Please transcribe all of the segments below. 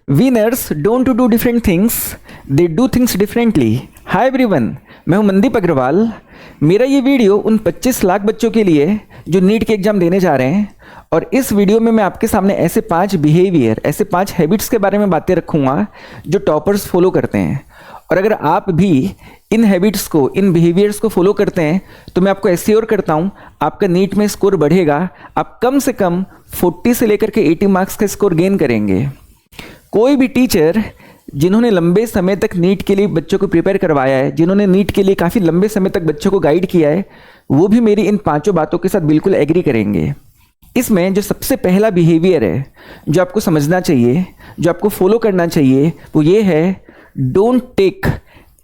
Winners don't do different things, they do things differently. Hi everyone, मैं हूं मनदीप अग्रवाल। मेरा ये वीडियो उन 25 लाख बच्चों के लिए जो नीट के एग्ज़ाम देने जा रहे हैं, और इस वीडियो में मैं आपके सामने ऐसे 5 बिहेवियर, ऐसे 5 हैबिट्स के बारे में बातें रखूँगा जो टॉपर्स फॉलो करते हैं। और अगर आप भी इन हैबिट्स को, इन बिहेवियर्स को फॉलो करते हैं तो मैं आपको एश्योर करता हूँ आपका नीट में स्कोर बढ़ेगा। आप कम से कम 40 से लेकर के 80 मार्क्स का स्कोर गेन करेंगे। कोई भी टीचर जिन्होंने लंबे समय तक नीट के लिए बच्चों को प्रिपेयर करवाया है, जिन्होंने नीट के लिए काफ़ी लंबे समय तक बच्चों को गाइड किया है, वो भी मेरी इन 5 बातों के साथ बिल्कुल एग्री करेंगे। इसमें जो सबसे पहला बिहेवियर है जो आपको समझना चाहिए, जो आपको फॉलो करना चाहिए, वो ये है, don't take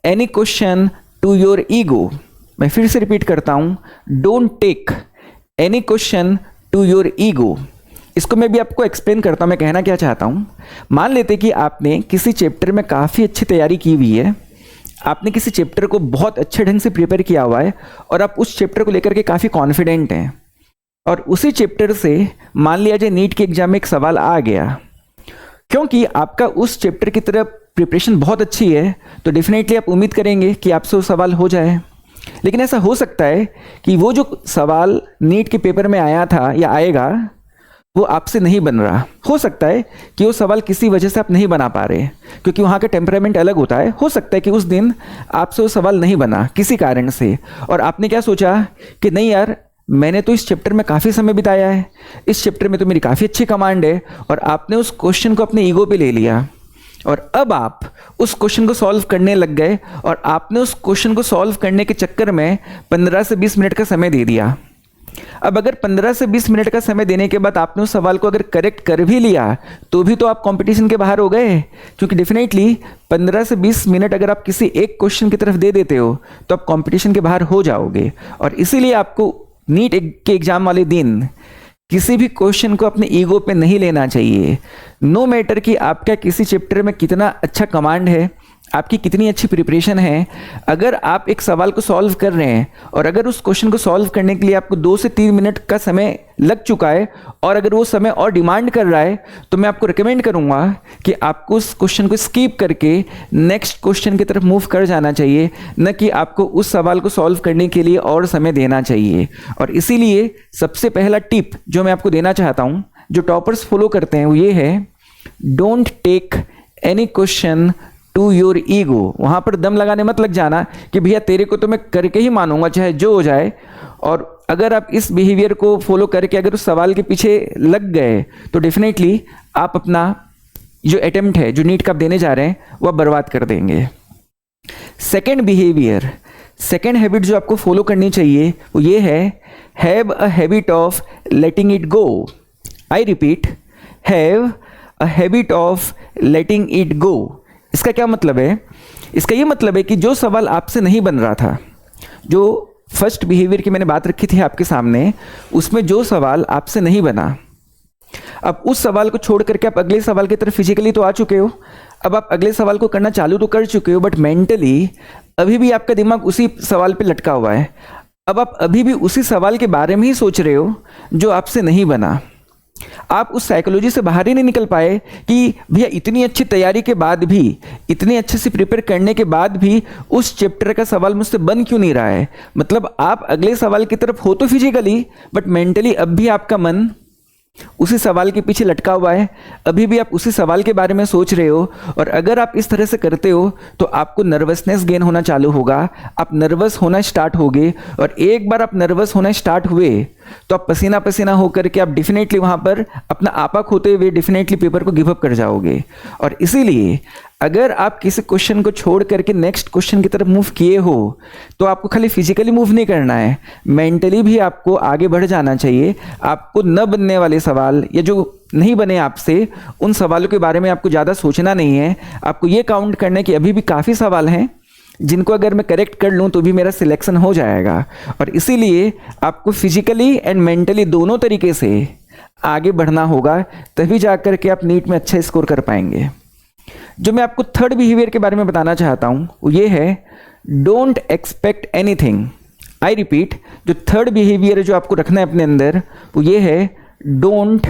any question to your ego. मैं फिर से रिपीट करता हूँ, don't take any question to your ego. इसको मैं भी आपको एक्सप्लेन करता हूँ मैं कहना क्या चाहता हूँ। मान लेते कि आपने किसी चैप्टर में काफ़ी अच्छी तैयारी की हुई है, आपने किसी चैप्टर को बहुत अच्छे ढंग से प्रिपेयर किया हुआ है और आप उस चैप्टर को लेकर के काफ़ी कॉन्फिडेंट हैं, और उसी चैप्टर से मान लिया जाए नीट के एग्जाम में एक सवाल आ गया। क्योंकि आपका उस चैप्टर की तरफ प्रिपरेशन बहुत अच्छी है तो डेफिनेटली आप उम्मीद करेंगे कि आपसे वो सवाल हो जाए। लेकिन ऐसा हो सकता है कि वो जो सवाल नीट के पेपर में आया था या आएगा वो आपसे नहीं बन रहा। हो सकता है कि वो सवाल किसी वजह से आप नहीं बना पा रहे, क्योंकि वहाँ का टेम्परामेंट अलग होता है। हो सकता है कि उस दिन आपसे वो सवाल नहीं बना किसी कारण से, और आपने क्या सोचा कि नहीं यार, मैंने तो इस चैप्टर में काफ़ी समय बिताया है, इस चैप्टर में तो मेरी काफ़ी अच्छी कमांड है, और आपने उस क्वेश्चन को अपने ईगो पे ले लिया और अब आप उस क्वेश्चन को सॉल्व करने लग गए, और आपने उस क्वेश्चन को सॉल्व करने के चक्कर में 15 से 20 मिनट का समय दे दिया। अब अगर 15 से 20 मिनट का समय देने के बाद आपने उस सवाल को अगर करेक्ट कर भी लिया तो भी तो आप कंपटीशन के बाहर हो गए, क्योंकि डेफिनेटली 15 से 20 मिनट अगर आप किसी एक क्वेश्चन की तरफ दे देते हो तो आप कंपटीशन के बाहर हो जाओगे। और इसीलिए आपको नीट के एग्जाम वाले दिन किसी भी क्वेश्चन को अपने ईगो पे नहीं लेना चाहिए। नो मैटर कि आपका किसी चैप्टर में कितना अच्छा कमांड है, आपकी कितनी अच्छी प्रिपरेशन है, अगर आप एक सवाल को सॉल्व कर रहे हैं और अगर उस क्वेश्चन को सॉल्व करने के लिए आपको 2 से 3 मिनट का समय लग चुका है और अगर वो समय और डिमांड कर रहा है, तो मैं आपको रिकमेंड करूंगा कि आपको उस क्वेश्चन को स्किप करके नेक्स्ट क्वेश्चन की तरफ मूव कर जाना चाहिए, न कि आपको उस सवाल को सॉल्व करने के लिए और समय देना चाहिए। और इसीलिए सबसे पहला टिप जो मैं आपको देना चाहता हूँ, जो टॉपर्स फॉलो करते हैं, वो ये है, don't take any question to your ego. वहाँ पर दम लगाने मत लग जाना कि भैया तेरे को तो मैं करके ही मानूंगा चाहे जो हो जाए। और अगर आप इस बिहेवियर को फॉलो करके अगर उस सवाल के पीछे लग गए तो डेफिनेटली आप अपना जो अटेम्प्ट है, जो नीट का आप देने जा रहे हैं, वह बर्बाद कर देंगे। सेकेंड बिहेवियर, सेकेंड हैबिट जो आपको फॉलो करनी चाहिए वो ये है, have a habit of letting it go. I repeat, have a habit of letting it go. इसका क्या मतलब है? इसका ये मतलब है कि जो सवाल आपसे नहीं बन रहा था, जो फर्स्ट बिहेवियर की मैंने बात रखी थी आपके सामने, उसमें जो सवाल आपसे नहीं बना, अब उस सवाल को छोड़ करके आप अगले सवाल की तरफ फिजिकली तो आ चुके हो, अब आप अगले सवाल को करना चालू तो कर चुके हो, बट मेंटली अभी भी आपका दिमाग उसी सवाल पे लटका हुआ है। अब आप अभी भी उसी सवाल के बारे में ही सोच रहे हो जो आपसे नहीं बना। आप उस साइकोलॉजी से बाहर ही नहीं निकल पाए कि भैया इतनी अच्छी तैयारी के बाद भी, इतने अच्छे से प्रिपेयर करने के बाद भी उस चैप्टर का सवाल मुझसे बन क्यों नहीं रहा है। मतलब आप अगले सवाल की तरफ हो तो फिजिकली, बट मेंटली अब भी आपका मन उसी सवाल के पीछे लटका हुआ है, अभी भी आप उसी सवाल के बारे में सोच रहे हो। और अगर आप इस तरह से करते हो तो आपको नर्वसनेस गेन होना चालू होगा, आप नर्वस होना स्टार्ट होगे, और एक बार आप नर्वस होना स्टार्ट हुए तो आप पसीना पसीना होकर के आप डेफिनेटली वहाँ पर अपना आपा खोते हुए डेफिनेटली पेपर को गिव अप कर जाओगे। और इसीलिए अगर आप किसी क्वेश्चन को छोड़ करके नेक्स्ट क्वेश्चन की तरफ मूव किए हो तो आपको खाली फिजिकली मूव नहीं करना है, मेंटली भी आपको आगे बढ़ जाना चाहिए। आपको न बनने वाले सवाल या जो नहीं बने आपसे, उन सवालों के बारे में आपको ज़्यादा सोचना नहीं है। आपको ये काउंट करना है कि अभी भी काफ़ी सवाल हैं जिनको अगर मैं करेक्ट कर लूँ तो भी मेरा सिलेक्शन हो जाएगा। और इसीलिए आपको फिजिकली एंड मेंटली दोनों तरीके से आगे बढ़ना होगा, तभी जा कर के आप नीट में अच्छा स्कोर कर पाएंगे। जो मैं आपको थर्ड बिहेवियर के बारे में बताना चाहता हूँ वो ये है, don't expect anything. I repeat, जो थर्ड बिहेवियर जो आपको रखना है अपने अंदर वो ये है, डोंट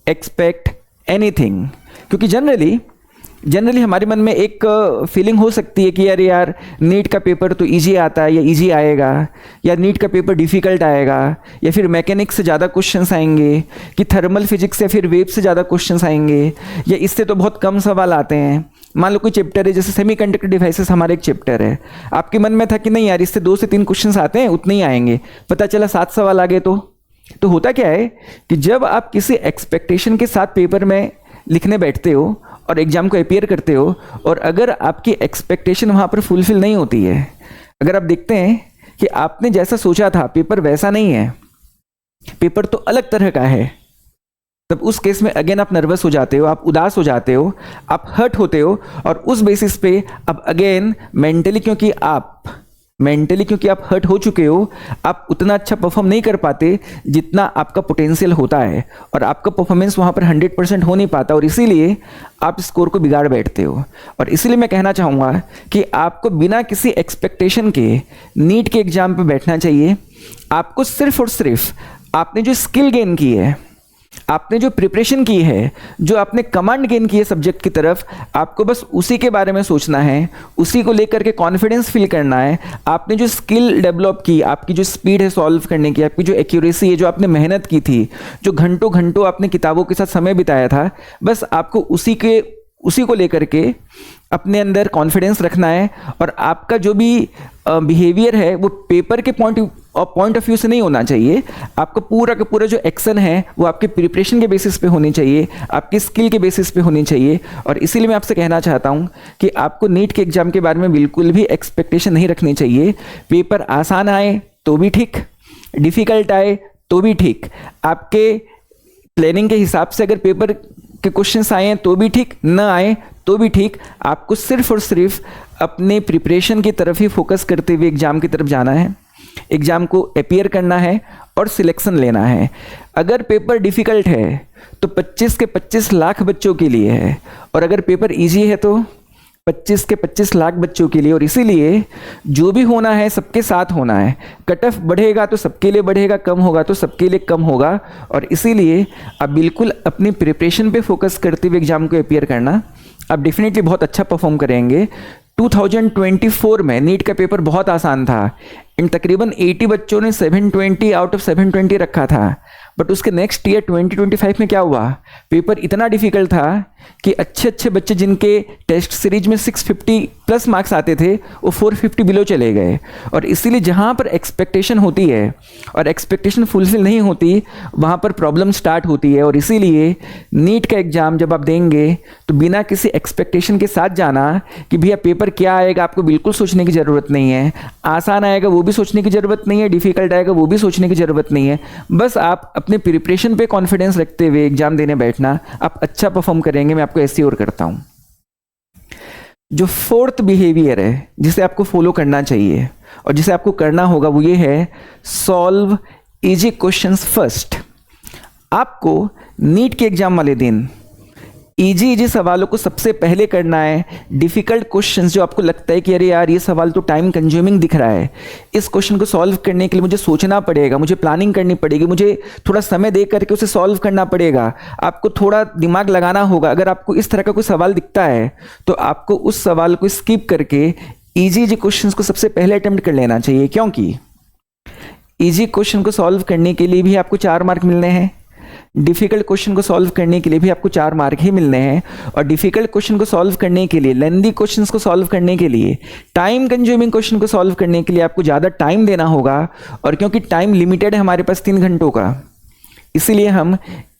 एक्सपेक्ट एनीथिंग। क्योंकि जनरली जनरली हमारे मन में एक फीलिंग हो सकती है कि यार यार नीट का पेपर तो इजी आता है या इजी आएगा, या नीट का पेपर डिफ़िकल्ट आएगा, या फिर मैकेनिक्स से ज़्यादा क्वेश्चंस आएंगे, कि थर्मल फिजिक्स या फिर वेव से ज़्यादा क्वेश्चंस आएंगे, या इससे तो बहुत कम सवाल आते हैं। मान लो कोई चैप्टर है, जैसे सेमीकंडक्टर डिवाइसेस हमारा एक चैप्टर है, आपके मन में था कि नहीं यार इससे 2 से 3 क्वेश्चंस आते हैं, उतने ही आएंगे, पता चला 7 सवाल आ गए। तो होता क्या है कि जब आप किसी एक्सपेक्टेशन के साथ पेपर में लिखने बैठते हो और एग्जाम को अपियर करते हो, और अगर आपकी एक्सपेक्टेशन वहाँ पर फुलफिल नहीं होती है, अगर आप देखते हैं कि आपने जैसा सोचा था पेपर वैसा नहीं है, पेपर तो अलग तरह का है, तब उस केस में अगेन आप नर्वस हो जाते हो, आप उदास हो जाते हो, आप हर्ट होते हो, और उस बेसिस पे अब अगेन मेंटली क्योंकि आप हर्ट हो चुके हो, आप उतना अच्छा परफॉर्म नहीं कर पाते जितना आपका पोटेंशियल होता है, और आपका परफॉर्मेंस वहाँ पर 100% हो नहीं पाता, और इसीलिए आप स्कोर को बिगाड़ बैठते हो। और इसीलिए मैं कहना चाहूँगा कि आपको बिना किसी एक्सपेक्टेशन के नीट के एग्ज़ाम पे बैठना चाहिए। आपको सिर्फ और सिर्फ आपने जो स्किल गेन की है, आपने जो प्रिपरेशन की है, जो आपने कमांड गेन की है सब्जेक्ट की तरफ, आपको बस उसी के बारे में सोचना है, उसी को लेकर के कॉन्फिडेंस फील करना है। आपने जो स्किल डेवलप की, आपकी जो स्पीड है सॉल्व करने की, आपकी जो एक्यूरेसी है, जो आपने मेहनत की थी, जो घंटों घंटों आपने किताबों के साथ समय बिताया था, बस आपको उसी को लेकर के अपने अंदर कॉन्फिडेंस रखना है। और आपका जो भी बिहेवियर है वो पेपर के पॉइंट ऑफ व्यू से नहीं होना चाहिए। आपका पूरा का पूरा जो एक्शन है वो आपके प्रिपरेशन के बेसिस पे होनी चाहिए, आपकी स्किल के बेसिस पे होनी चाहिए। और इसीलिए मैं आपसे कहना चाहता हूँ कि आपको नीट के एग्जाम के बारे में बिल्कुल भी एक्सपेक्टेशन नहीं रखनी चाहिए। पेपर आसान आए तो भी ठीक, डिफ़िकल्ट आए तो भी ठीक, आपके प्लानिंग के हिसाब से अगर पेपर के क्वेश्चंस आए हैं तो भी ठीक, न आए तो भी ठीक, आपको सिर्फ और सिर्फ अपने प्रिपरेशन की तरफ ही फोकस करते हुए एग्ज़ाम की तरफ जाना है, एग्ज़ाम को अपियर करना है और सिलेक्शन लेना है। अगर पेपर डिफ़िकल्ट है तो 25 के 25 लाख बच्चों के लिए है, और अगर पेपर इजी है तो 25 के 25 लाख बच्चों के लिए। और इसीलिए जो भी होना है सबके साथ होना है। कट ऑफ बढ़ेगा तो सबके लिए बढ़ेगा, कम होगा तो सबके लिए कम होगा। और इसीलिए आप बिल्कुल अपनी प्रिपरेशन पे फोकस करते हुए एग्ज़ाम को अपियर करना, आप डेफिनेटली बहुत अच्छा परफॉर्म करेंगे। 2024 में नीट का पेपर बहुत आसान था, एंड तकरीबन 80 बच्चों ने 720 आउट ऑफ 720 रखा था। बट उसके नेक्स्ट ईयर 2025 में क्या हुआ, पेपर इतना डिफिकल्ट था कि अच्छे बच्चे जिनके टेस्ट सीरीज में 650 प्लस मार्क्स आते थे वो 450 बिलो चले गए। और इसीलिए जहाँ पर एक्सपेक्टेशन होती है और एक्सपेक्टेशन फुलफिल नहीं होती, वहाँ पर प्रॉब्लम स्टार्ट होती है। और इसीलिए नीट का एग्ज़ाम जब आप देंगे तो बिना किसी एक्सपेक्टेशन के साथ जाना कि भैया पेपर क्या आएगा, आपको बिल्कुल सोचने की ज़रूरत नहीं है। आसान आएगा वो भी सोचने की ज़रूरत नहीं है, डिफ़िकल्ट आएगा वो भी सोचने की ज़रूरत नहीं है। बस आप अपने प्रिपरेशन पे कॉन्फिडेंस रखते हुए एग्ज़ाम देने बैठना, आप अच्छा परफॉर्म करेंगे, मैं आपको ऐसे और करता हूँ। जो फोर्थ बिहेवियर है जिसे आपको फॉलो करना चाहिए और जिसे आपको करना होगा वो ये है, सॉल्व इजी क्वेश्चंस फर्स्ट। आपको नीट के एग्जाम वाले दिन इजी सवालों को सबसे पहले करना है। डिफ़िकल्ट क्वेश्चंस जो आपको लगता है कि अरे यार ये सवाल तो टाइम कंज्यूमिंग दिख रहा है, इस क्वेश्चन को सॉल्व करने के लिए मुझे सोचना पड़ेगा, मुझे प्लानिंग करनी पड़ेगी, मुझे थोड़ा समय दे करके उसे सॉल्व करना पड़ेगा, आपको थोड़ा दिमाग लगाना होगा। अगर आपको इस तरह का कोई सवाल दिखता है तो आपको उस सवाल को स्किप करके ईजी क्वेश्चंस को सबसे पहले अटेम्प्ट कर लेना चाहिए, क्योंकि ईजी क्वेश्चन को सॉल्व करने के लिए भी आपको 4 मार्क मिलने हैं, डिफ़िकल्ट क्वेश्चन को सॉल्व करने के लिए भी आपको 4 मार्क ही मिलने हैं। और डिफ़िकल्ट क्वेश्चन को सॉल्व करने के लिए, लेंदी क्वेश्चंस को सॉल्व करने के लिए, टाइम कंज्यूमिंग क्वेश्चन को सॉल्व करने के लिए आपको ज़्यादा टाइम देना होगा। और क्योंकि टाइम लिमिटेड है हमारे पास 3 घंटों का, इसीलिए हम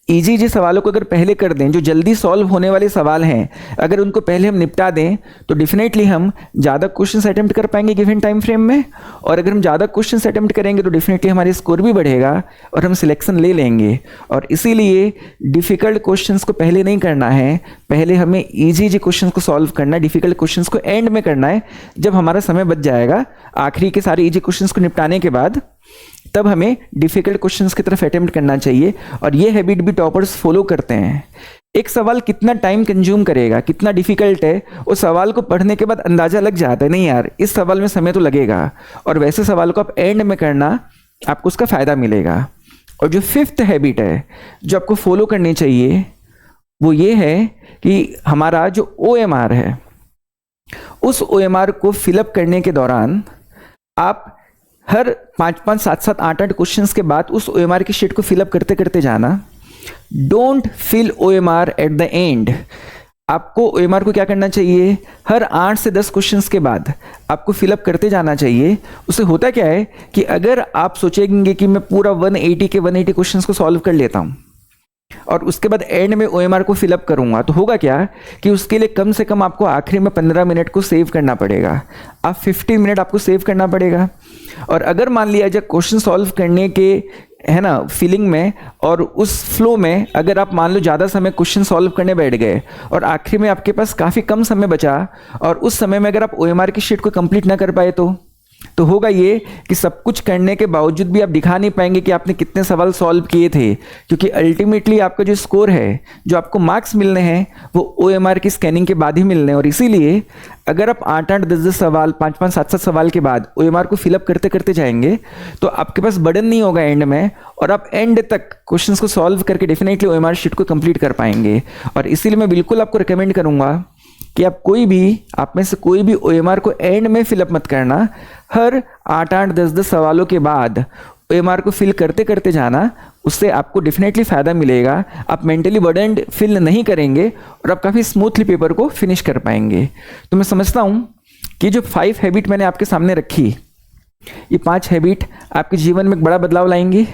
इजी सवालों को अगर पहले कर दें, जो जल्दी सॉल्व होने वाले सवाल हैं, अगर उनको पहले हम निपटा दें तो डेफिनेटली हम ज़्यादा क्वेश्चंस अटेम्प्ट कर पाएंगे गिवन टाइम फ्रेम में। और अगर हम ज़्यादा क्वेश्चंस अटेम्प्ट करेंगे तो डेफिनेटली हमारी स्कोर भी बढ़ेगा और हम सिलेक्शन ले लेंगे। और इसीलिए डिफ़िकल्ट क्वेश्चंस को पहले नहीं करना है, पहले हमें इजी क्वेश्चंस को सॉल्व करना है, डिफ़िकल्ट क्वेश्चंस को एंड में करना है, जब हमारा समय बच जाएगा आखिरी के सारे इजी क्वेश्चंस को निपटाने के बाद, तब हमें डिफ़िकल्ट क्वेश्चंस की तरफ अटेम्प्ट करना चाहिए। और ये हैबिट भी टॉपर्स फॉलो करते हैं। एक सवाल कितना टाइम कंज्यूम करेगा, कितना डिफ़िकल्ट है, उस सवाल को पढ़ने के बाद अंदाज़ा लग जाता है, नहीं यार इस सवाल में समय तो लगेगा। और वैसे सवाल को आप एंड में करना, आपको उसका फ़ायदा मिलेगा। और जो 5th हैबिट है जो आपको फॉलो करनी चाहिए वो ये है कि हमारा जो OMR है, उस OMR को फिलअप करने के दौरान आप हर 5-5, 7-7, 8-8 क्वेश्चंस के बाद उस OMR की शीट को फिलअप करते करते जाना। Don't fill OMR at the end. आपको OMR को क्या करना चाहिए, हर 8 से 10 क्वेश्चंस के बाद आपको फिलअप करते जाना चाहिए। उससे होता क्या है कि अगर आप सोचेंगे कि मैं पूरा 180 क्वेश्चंस को सॉल्व कर लेता हूं और उसके बाद एंड में OMR को फिलअप करूंगा, तो होगा क्या कि उसके लिए कम से कम आपको आखिरी में 15 मिनट को सेव करना पड़ेगा। आप 15 मिनट आपको सेव करना पड़ेगा। और अगर मान लिया जाए क्वेश्चन सॉल्व करने के, है ना, फीलिंग में और उस फ्लो में अगर आप मान लो ज़्यादा समय क्वेश्चन सॉल्व करने बैठ गए और आखिरी में आपके पास काफ़ी कम समय बचा और उस समय में अगर आप OMR की शीट को कंप्लीट ना कर पाए तो होगा ये कि सब कुछ करने के बावजूद भी आप दिखा नहीं पाएंगे कि आपने कितने सवाल सॉल्व किए थे, क्योंकि अल्टीमेटली आपका जो स्कोर है, जो आपको मार्क्स मिलने हैं, वो OMR की स्कैनिंग के बाद ही मिलने हैं। और इसीलिए अगर आप 8-8, 10-10 सवाल, 5-5, 7-7 सवाल के बाद OMR को फिलअप करते करते जाएंगे तो आपके पास बर्डन नहीं होगा एंड में, और आप एंड तक क्वेश्चंस को सॉल्व करके डेफिनेटली OMR शीट को कंप्लीट कर पाएंगे। और इसीलिए मैं बिल्कुल आपको रिकमेंड करूंगा कि आप में से कोई भी OMR को एंड में फिलअप मत करना। हर 8-8, 10-10 सवालों के बाद OMR को फिल करते करते जाना, उससे आपको डेफिनेटली फ़ायदा मिलेगा। आप मेंटली बर्डनड फील नहीं करेंगे और आप काफ़ी स्मूथली पेपर को फिनिश कर पाएंगे। तो मैं समझता हूँ कि जो 5 हैबिट मैंने आपके सामने रखी, ये 5 हैबिट आपके जीवन में एक बड़ा बदलाव लाएंगी।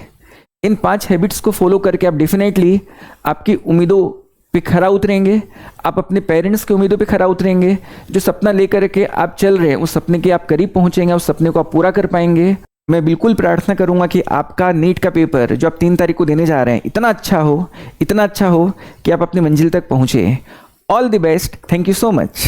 इन 5 हैबिट्स को फॉलो करके आप डेफिनेटली आपकी उम्मीदों पे खरा उतरेंगे, आप अपने पेरेंट्स की उम्मीदों पे खरा उतरेंगे। जो सपना लेकर के आप चल रहे हैं, उस सपने के आप करीब पहुंचेंगे, उस सपने को आप पूरा कर पाएंगे। मैं बिल्कुल प्रार्थना करूंगा कि आपका नीट का पेपर जो आप 3 तारीख को देने जा रहे हैं, इतना अच्छा हो कि आप अपनी मंजिल तक पहुंचे। All the best. Thank you so much.